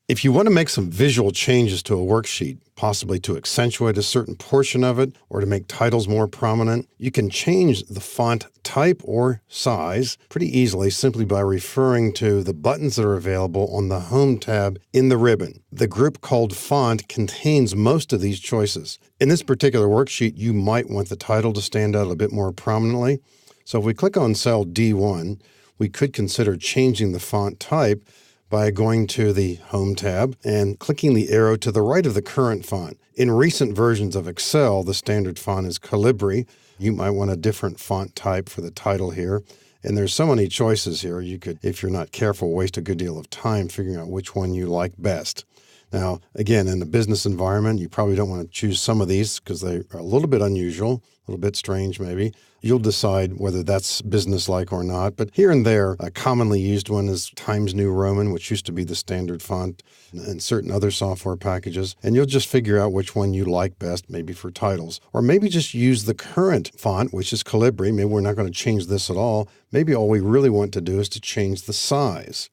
If you want to make some visual changes to a worksheet, possibly to accentuate a certain portion of it or to make titles more prominent, you can change the font type or size pretty easily simply by referring to the buttons that are available on the Home tab in the ribbon. The group called Font contains most of these choices. In this particular worksheet, you might want the title to stand out a bit more prominently. So if we click on cell D1, we could consider changing the font type by going to the Home tab and clicking the arrow to the right of the current font. In recent versions of Excel, the standard font is Calibri. You might want a different font type for the title here. And there's so many choices here, you could, if you're not careful, waste a good deal of time figuring out which one you like best. Now, again, in a business environment, you probably don't want to choose some of these because they are a little bit unusual, a little bit strange maybe. You'll decide whether that's business-like or not. But here and there, a commonly used one is Times New Roman, which used to be the standard font, and certain other software packages. And you'll just figure out which one you like best, maybe for titles. Or maybe just use the current font, which is Calibri. Maybe we're not going to change this at all. Maybe all we really want to do is to change the size.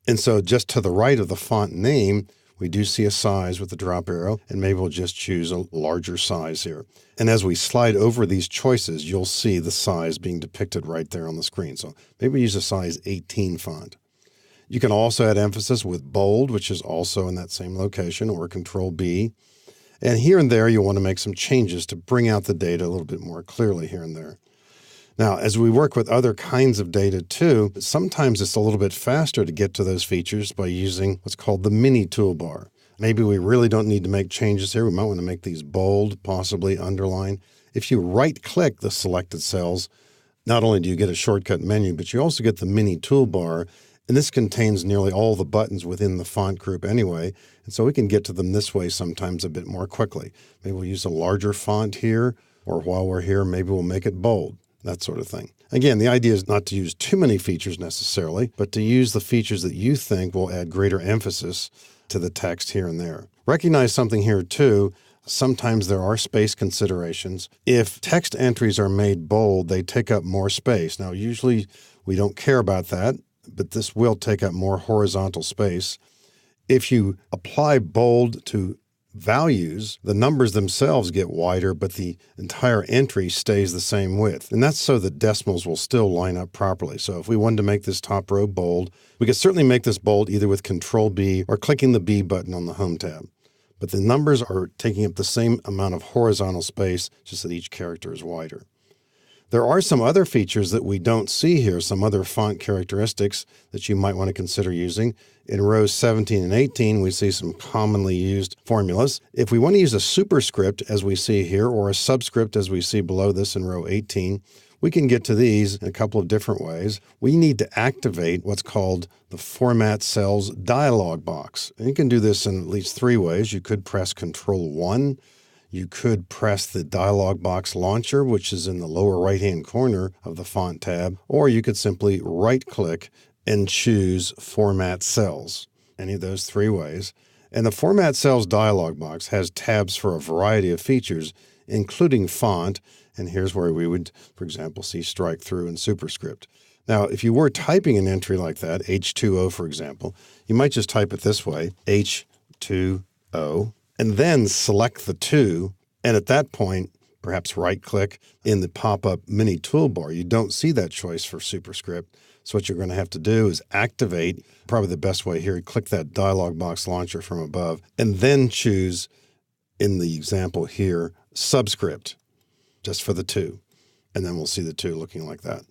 And so just to the right of the font name, we do see a size with the drop arrow, and maybe we'll just choose a larger size here. And as we slide over these choices, you'll see the size being depicted right there on the screen. So maybe use a size 18 font. You can also add emphasis with bold, which is also in that same location, or Control B. And here and there, you'll want to make some changes to bring out the data a little bit more clearly here and there. Now, as we work with other kinds of data too, sometimes it's a little bit faster to get to those features by using what's called the mini toolbar. Maybe we really don't need to make changes here. We might want to make these bold, possibly underline. If you right-click the selected cells, not only do you get a shortcut menu, but you also get the mini toolbar, and this contains nearly all the buttons within the font group anyway, and so we can get to them this way sometimes a bit more quickly. Maybe we'll use a larger font here, or while we're here, maybe we'll make it bold. That sort of thing. Again, the idea is not to use too many features necessarily, but to use the features that you think will add greater emphasis to the text here and there. Recognize something here too. Sometimes there are space considerations. If text entries are made bold, they take up more space. Now, usually we don't care about that, but this will take up more horizontal space. If you apply bold to values, the numbers themselves get wider, but the entire entry stays the same width. And that's so that decimals will still line up properly. So if we wanted to make this top row bold, we could certainly make this bold either with Control B or clicking the B button on the Home tab. But the numbers are taking up the same amount of horizontal space, just that each character is wider. There are some other features that we don't see here, some other font characteristics that you might want to consider using. In rows 17 and 18, we see some commonly used formulas. If we want to use a superscript, as we see here, or a subscript, as we see below this in row 18, we can get to these in a couple of different ways. We need to activate what's called the Format Cells dialog box. And you can do this in at least three ways. You could press Control 1. You could press the dialog box launcher, which is in the lower right-hand corner of the font tab, or you could simply right-click and choose Format Cells, any of those three ways. And the Format Cells dialog box has tabs for a variety of features, including font, and here's where we would, for example, see strike through and superscript. Now, if you were typing an entry like that, H2O, for example, you might just type it this way, H2O, and then select the 2, and at that point, perhaps right-click in the pop-up mini toolbar. You don't see that choice for superscript, so what you're going to have to do is activate, probably the best way here, click that dialog box launcher from above, and then choose, in the example here, subscript, just for the 2, and then we'll see the 2 looking like that.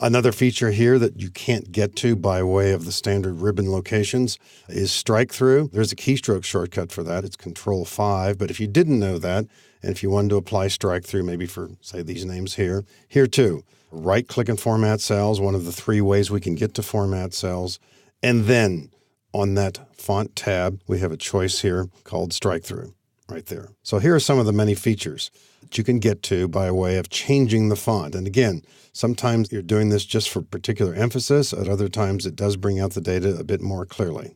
Another feature here that you can't get to by way of the standard ribbon locations is strike through. There's a keystroke shortcut for that. It's Control 5. But if you didn't know that, and if you wanted to apply strike through, maybe for, say, these names here too, right-click and Format Cells, one of the three ways we can get to Format Cells. And then on that font tab, we have a choice here called strike through right there. So here are some of the many features that you can get to by way of changing the font. And again, sometimes you're doing this just for particular emphasis. At other times, it does bring out the data a bit more clearly.